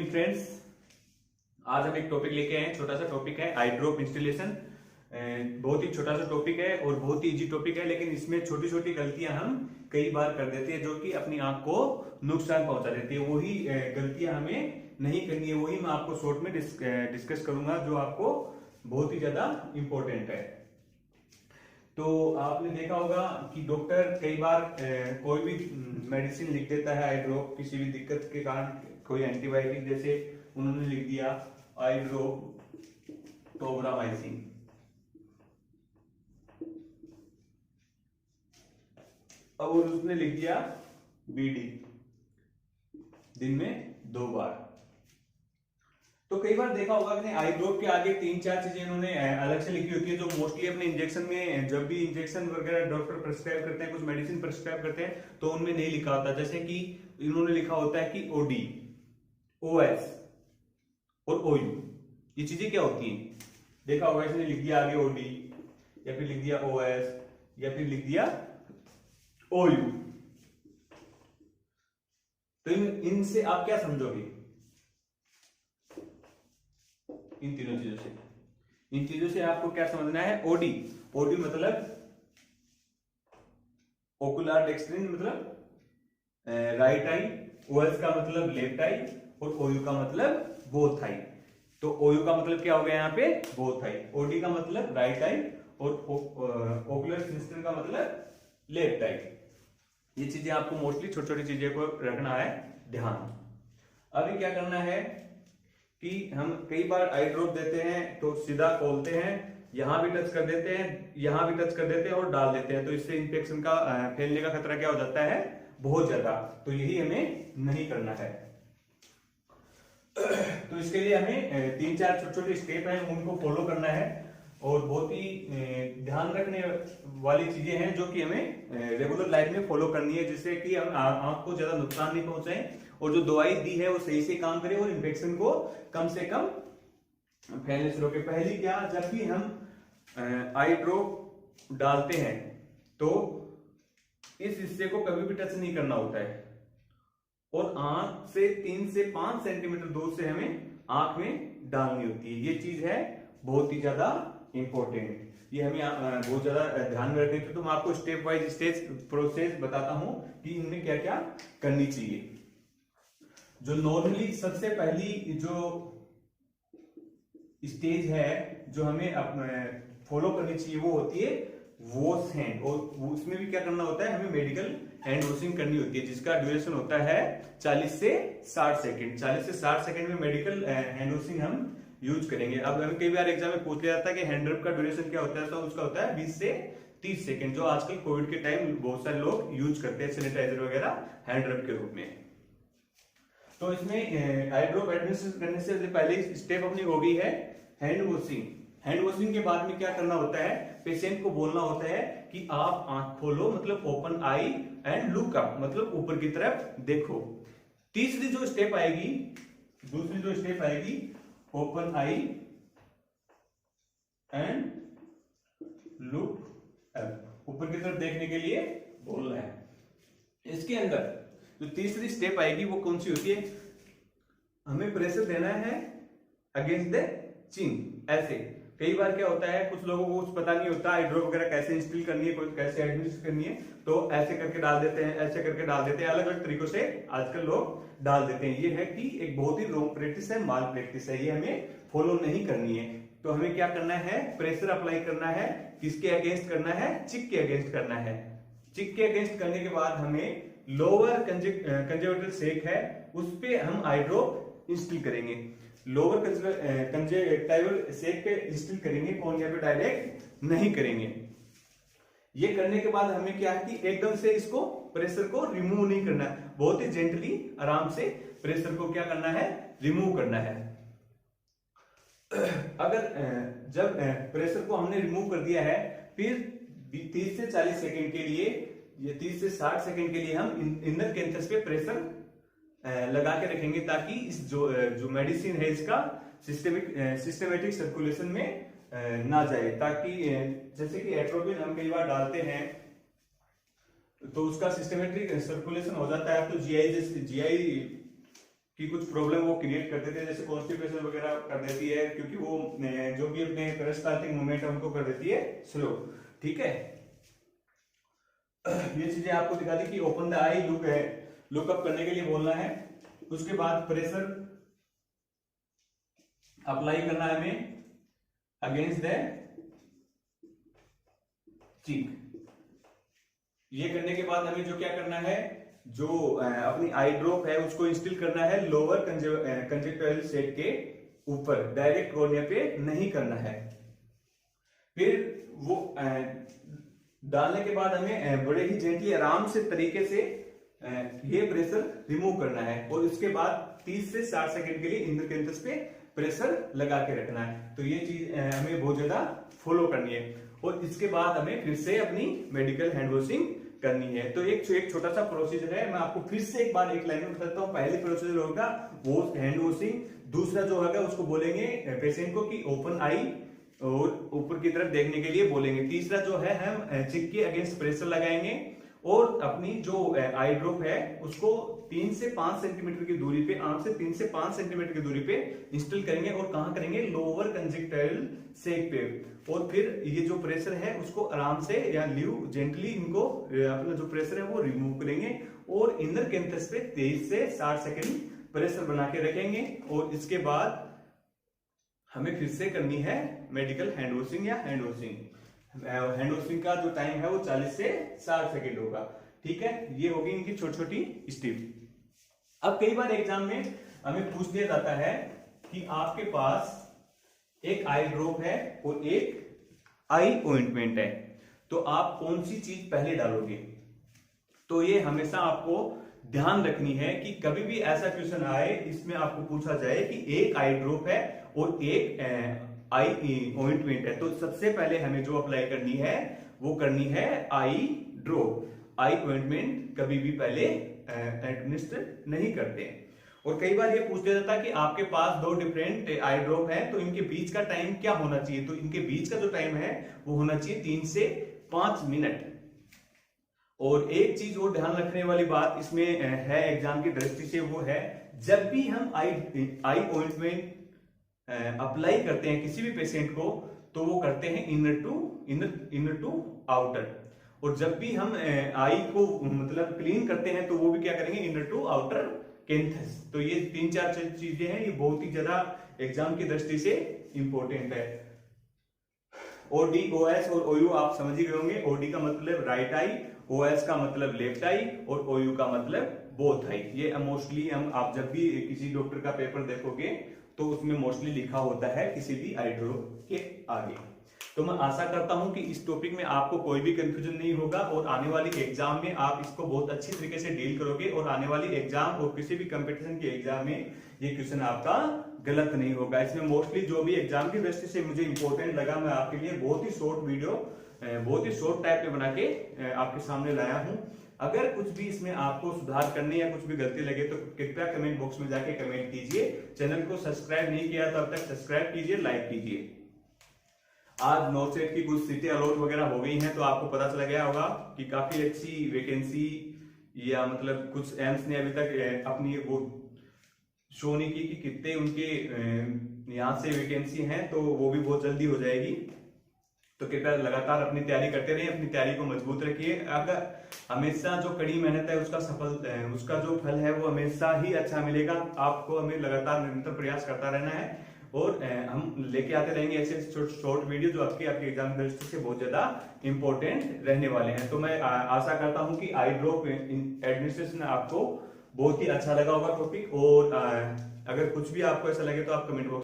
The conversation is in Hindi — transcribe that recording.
फ्रेंड्स, आज हम एक टॉपिक लेके आए हैं। छोटा सा टॉपिक है आई ड्रॉप इंस्टॉलेशन। बहुत ही छोटा सा टॉपिक है और बहुत ही इजी टॉपिक है, लेकिन इसमें छोटी छोटी गलतियां हम कई बार कर देते हैं जो कि अपनी आंख को नुकसान पहुंचा देती है। वही गलतियां हमें नहीं करनी है, वही मैं आपको शॉर्ट में डिस्कस करूंगा जो आपको बहुत ही ज्यादा इंपॉर्टेंट है। तो आपने देखा होगा कि डॉक्टर कई बार कोई भी मेडिसिन लिख देता है आई ड्रॉप, किसी भी दिक्कत के कारण, कोई एंटीबायोटिक जैसे उन्होंने लिख दिया आई ड्रॉप टोब्रामाइसिन, अब उसने लिख दिया बीडी दिन में 2 बार। तो कई बार देखा होगा कि आई ड्रॉप के आगे 3-4 चीजें इन्होंने अलग से लिखी होती है, जो मोस्टली अपने इंजेक्शन में, जब भी इंजेक्शन वगैरह डॉक्टर प्रिस्क्राइब करते हैं, कुछ मेडिसिन प्रिस्क्राइब करते हैं तो उनमें नहीं लिखा होता। जैसे कि इन्होंने लिखा होता है कि ओडी, ओएस और ओयू, ये चीजें क्या होती हैं? देखा होगा इसने लिख दिया आगे ओडी, या फिर लिख दिया ओएस, या फिर लिख दिया ओयू। तो इनसे आप क्या समझोगे? इन चीजों से आपको क्या समझना है? ओडी, ओडी मतलब ओकुलर डेक्स्ट्रिन, मतलब राइट आई, ओएस का मतलब लेफ्ट आई, और ओयू का मतलब बोथ आई। तो ओयू का मतलब क्या हो गया यहाँ पे? Both I. ओडी का मतलब राइट आई, और ओकुलर सिस्टम का मतलब लेफ्ट आई। ये चीजें आपको मोस्टली छोटी छोटी चीजें को रखना है ध्यान। अभी क्या करना है कि हम कई बार आई ड्रॉप देते हैं तो सीधा खोलते हैं, यहां भी टच कर देते हैं, यहां भी टच कर देते हैं और डाल देते हैं, तो इससे इन्फेक्शन का फैलने का खतरा क्या हो जाता है? बहुत ज्यादा। तो यही हमें नहीं करना है। तो इसके लिए हमें 3-4 छोटे छोटे स्टेप हैं, उनको फॉलो करना है, और बहुत ही ध्यान रखने वाली चीजें हैं जो कि हमें रेगुलर लाइफ में फॉलो करनी है, जिससे कि हम आंख को ज्यादा नुकसान नहीं पहुंचाएं, और जो दवाई दी है वो सही से काम करे, और इन्फेक्शन को कम से कम फैलने से रोके। पहली क्या, जब भी हम आई ड्रॉप डालते हैं तो इस हिस्से को कभी भी टच नहीं करना होता है, और आंख से 3 से 5 सेंटीमीटर दूर से हमें आंख में डालनी होती है। ये चीज है बहुत ही ज्यादा इंपॉर्टेंट, ये हमें बहुत ज्यादा ध्यान में रखनी है। तो मैं आपको स्टेप वाइज स्टेज प्रोसेस बताता हूं कि इनमें क्या क्या करनी चाहिए। जो नॉर्मली सबसे पहली जो स्टेज है जो हमें फॉलो करनी चाहिए वो होती है वॉश हैंड, और उसमें भी क्या करना होता है? हमें मेडिकल हैंड वॉशिंग करनी होती है, जिसका ड्यूरेशन होता है 40 से 60 सेकंड। 40 से 60 सेकंड में मेडिकल हैंड वॉशिंग हम यूज करेंगे। अब हमें कई बार एग्जाम में पूछ लिया जाता है कि हैंड रब का ड्यूरेशन क्या होता है, तो उसका होता है 20 से 30 सेकंड, जो आजकल कोविड के टाइम बहुत सारे लोग यूज करते हैं सैनिटाइजर वगैरह हैंड रब के रूप में। तो इसमें आई ड्रॉप एडमिनिस्ट्रेशन करने से पहले स्टेप अपनी हो गई है हैंड वॉशिंग। हैंड वॉशिंग के बाद में क्या करना होता है? पेशेंट को बोलना होता है कि आप आंख खोलो, मतलब open I and look up, मतलब ऊपर की तरफ देखो। तीसरी जो स्टेप आएगी, दूसरी जो स्टेप आएगी, open I and look up, ऊपर की तरफ देखने के लिए बोलना है। इसके अंदर जो तीसरी स्टेप आएगी वो कौन सी होती है? हमें प्रेशर देना है अगेंस्ट द चिन। ऐसे कई बार क्या होता है, कुछ लोगों को कुछ पता नहीं होता आई ड्रॉप वगैरह कैसे इंस्टॉल करनी है, कैसे एडमिनिस्ट्रेट करनी है, तो ऐसे करके डाल देते हैं, ऐसे करके डाल देते हैं, अलग अलग तरीकों से आजकल लोग डाल देते हैं। ये है कि एक बहुत ही रॉन्ग प्रैक्टिस है, माल प्रैक्टिस है, ये हमें फॉलो नहीं करनी है। तो हमें क्या करना है? प्रेशर अप्लाई करना है। किसके अगेंस्ट करना है? चिक के अगेंस्ट करना है। चिक के अगेंस्ट करने के बाद हमें लोअर कंजर्वेटिव सेक है, उस पे हम आई ड्रॉप इंस्टॉल करेंगे। लोअर कंजक्टिवल सेक पे इंस्टॉल करेंगे, कॉर्निया पे डायरेक्ट नहीं करेंगे। ये करने के बाद हमें क्या है कि एकदम से इसको प्रेशर को रिमूव नहीं करना है, बहुत ही जेंटली आराम से प्रेशर को क्या करना है? रिमूव करना है। अगर जब प्रेशर को हमने रिमूव कर दिया है, फिर 30 से 40 सेकेंड के लिए, ये 30 से 60 सेकेंड के लिए हम इनर कैंथस पे प्रेशर लगा के रखेंगे, ताकि इस जो मेडिसिन है इसका सिस्टमेटिक सर्कुलेशन में ना जाए, ताकि जैसे कि एट्रोपिन हम कई बार डालते हैं तो उसका सिस्टमेटिक सर्कुलेशन हो जाता है। तो जीआई कि कुछ प्रॉब्लम वो क्रिएट कर देते हैं, जैसे कॉन्स्टिपेशन वगैरह कर देती है, क्योंकि वो जो भी अपने पेरिस्टाल्टिक मूवमेंट है उनको कर देती है स्लो। ठीक है, ये चीजें आपको दिखा दी कि ओपन द आई लुक है, लुकअप करने के लिए बोलना है। उसके बाद प्रेशर अप्लाई करना है हमें अगेंस्ट द चीक। ये करने के बाद हमें जो क्या करना है, जो अपनी आई ड्रॉप है उसको इंस्टिल करना है लोअर कंजक्टिवल सेट के ऊपर, डायरेक्ट कॉर्निया पे नहीं करना है। फिर वो डालने के बाद हमें बड़े ही जेंटली आराम से तरीके से ये प्रेशर रिमूव करना है, और इसके बाद 30 से 60 सेकंड के लिए इंद्रकेंद्रस पे प्रेशर लगा के रखना है। तो ये चीज हमें बहुत ज्यादा फॉलो करनी है, और इसके बाद हमें फिर से अपनी मेडिकल हैंड वॉशिंग करनी है। तो एक छोटा सा प्रोसीजर है, मैं आपको फिर से एक बार एक लाइन में बताता हूँ। पहले प्रोसीजर होगा वो हैंड वॉशिंग, दूसरा जो होगा उसको बोलेंगे पेशेंट को कि ओपन आई और ऊपर की तरफ देखने के लिए बोलेंगे। तीसरा जो है हम चिक के अगेंस्ट प्रेशर लगाएंगे, और अपनी जो आई ड्रॉप है उसको 3 से 5 सेंटीमीटर की दूरी पे, आंख से 3 से 5 सेंटीमीटर की दूरी पे इंस्टॉल करेंगे। और कहां करेंगे, लोअर कंजक्टिवल सेक पे। और फिर ये जो प्रेशर है उसको आराम से या लीव जेंटली इनको अपना जो प्रेशर है वो रिमूव करेंगे, और इनर कैंथस पे 23 से 60 सेकंड प्रेशर बना के रखेंगे। और इसके बाद हमें फिर से करनी है मेडिकल हैंड वॉशिंग या हैंड वॉशिंग। हैंड वॉशिंग का जो टाइम है वो 40 से 60 सेकंड होगा। ठीक है, ये होगी इनकी छोटी छोटी स्टेप। अब कई बार एग्जाम में हमें पूछ दिया जाता है कि आपके पास एक आई ड्रॉप है और एक आई ऑइंटमेंट है, तो आप कौन सी चीज पहले डालोगे। तो ये हमेशा आपको ध्यान रखनी है कि कभी भी ऐसा क्वेश्चन आए इसमें आपको पूछा जाए कि एक आई ड्रॉप है और एक आई ऑइंटमेंट है, तो सबसे पहले हमें जो अप्लाई करनी है वो करनी है आई ड्रॉप। आई ऑइंटमेंट कभी भी पहले एडमिनिस्टर नहीं करते। और कई बार ये पूछ दिया जाता है कि आपके पास 2 डिफरेंट आई ड्रॉप है, तो इनके बीच का टाइम क्या होना चाहिए। तो इनके बीच का जो टाइम है वो होना चाहिए 3 से 5 मिनट। और एक चीज और ध्यान रखने वाली बात इसमें है एग्जाम की दृष्टि से, वो है जब भी हम आई ऑइंटमेंट अप्लाई करते हैं किसी भी पेशेंट को, तो वो करते हैं इनर टू आउटर। और जब भी हम आई को मतलब क्लीन करते हैं तो वो भी क्या करेंगे, इनर टू आउटर कैंथस। तो ये 3-4 चीजें हैं, ये बहुत ही ज्यादा एग्जाम की दृष्टि से इंपॉर्टेंट है। ओडी, ओएस और ओयू आप समझ ही गए होंगे। ओडी का मतलब राइट आई, ओएस का मतलब लेफ्ट आई, और ओयू का मतलब बोथ आई। ये मोस्टली आप जब भी किसी डॉक्टर का पेपर देखोगे तो उसमें मोस्टली लिखा होता है किसी भी आई ड्रॉप के आगे। तो मैं आशा करता हूं कि इस टॉपिक में आपको कोई भी कंफ्यूजन नहीं होगा, और आने वाली एग्जाम में आप इसको बहुत अच्छी तरीके से डील करोगे, और आने वाली एग्जाम और किसी भी कंपटीशन के एग्जाम में ये क्वेश्चन आपका गलत नहीं होगा। इसमें मोस्टली जो भी एग्जाम की दृष्टि से मुझे इंपॉर्टेंट लगा, मैं आपके लिए बहुत ही शॉर्ट वीडियो, बहुत ही शॉर्ट टाइप में बना के आपके सामने लाया हूं। अगर कुछ भी इसमें आपको सुधार करने या कुछ भी गलती लगे तो कृपया कमेंट बॉक्स में जाके कमेंट कीजिए। चैनल को सब्सक्राइब नहीं किया तो अब तक सब्सक्राइब कीजिए, लाइक कीजिए। आज नॉर्थ की कुछ सीटें अलॉट वगैरह हो गई हैं, तो आपको पता चला गया होगा कि काफी अच्छी वैकेंसी, या मतलब कुछ एम्स ने अभी तक अपनी वो शो नहीं की कि कितने उनके यहाँ से वैकेंसी हैं, तो वो भी बहुत जल्दी हो जाएगी। तो कृपया लगातार अपनी तैयारी करते रहिए, अपनी तैयारी को मजबूत रखिए। अगर हमेशा जो कड़ी मेहनत है उसका जो फल है वो हमेशा ही अच्छा मिलेगा। आपको हमें लगातार निरंतर प्रयास करता रहना है, और हम लेके आते रहेंगे ऐसे शॉर्ट वीडियो जो आपके एग्जाम दृष्टि से बहुत ज्यादा इंपॉर्टेंट रहने वाले हैं। तो मैं आशा करता हूं कि आई ड्रॉप एडमिनिस्ट्रेशन आपको बहुत ही अच्छा लगा होगा टॉपिक, और अगर कुछ भी आपको ऐसा लगे तो आप कमेंट बॉक्स